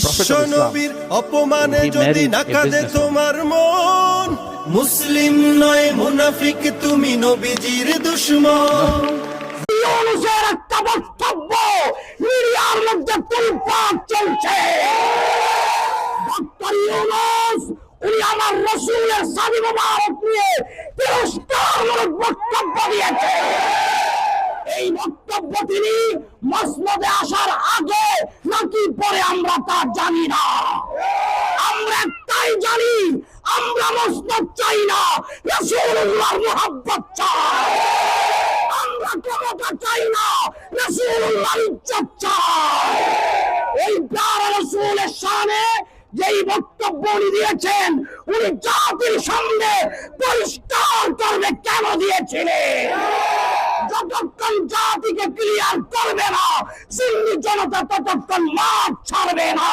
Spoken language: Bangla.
বিশ্ব নবীর অপমানে যদি না কাঁদে তোমার মন, মুসলিম নয় মুনাফিক তুমি নবীজির দুশমন। ইউনূসের একটা বক্তব্য মিডিয়ার মধ্যে তোলপাড় চলছে। ডক্টর ইউনূস উনি আমার রাসূলের সাবি মোবারক নিয়ে তিরস্কারমূলক বক্তব্য দিয়েছে। এই বক্তব্য তিনি মসনদে আসার আগে নাকি পরে আমরা তা জানি না। আমরা তাই জানি, আমরা মসনদ চাই না, রাসূলুল্লাহর মুহাব্বত চাই। আমরা ক্ষমতা চাই না, রাসূলুল্লাহর ইজ্জত চাই। এই প্যারা রাসূলের শানে যেই বক্তব্য উনি দিয়েছেন, উনি জাতির সামনে পরিষ্কার করবে কেন দিয়েছিলেন। যতক্ষণ জাতিকে ক্লিয়ার করবে না, সুন্নি জনতা ততক্ষণ মাঠ ছাড়বে না।